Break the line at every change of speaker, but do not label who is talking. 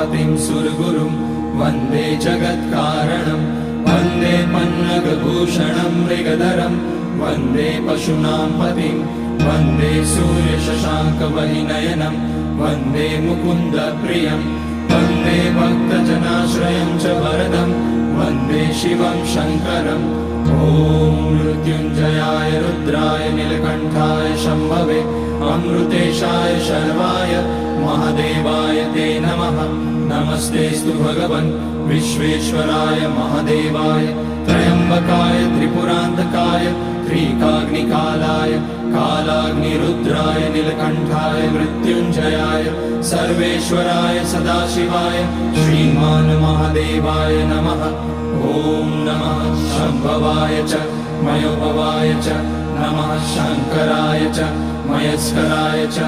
पतिं सुरगुरुं वन्दे जगत्कारणं वन्दे पन्नगभूषणं मृगधरं वन्दे पशूनां पतिं वन्दे सूर्यशशाङ्कवहिनयनं वन्दे मुकुन्दप्रियं वन्दे भक्तजनाश्रयं च वरदं वन्दे शिवं शङ्करम् ॐ मृत्युञ्जयाय रुद्राय नीलकण्ठाय शम्भवे अमृतेशाय शर्वाय महादेवाय ते नमः। नमस्तेऽस्तु भगवन् विश्वेश्वराय महादेवाय त्र्यम्बकाय त्रिपुरान्तकाय त्रिकाग्निकालाय कालाग्निरुद्राय नीलकण्ठाय मृत्युञ्जयाय सर्वेश्वराय सदाशिवाय श्रीमान् महादेवाय नमः। ॐ नमः शम्भवाय च मयोभवाय च नमः शङ्कराय च मयस्कराय च।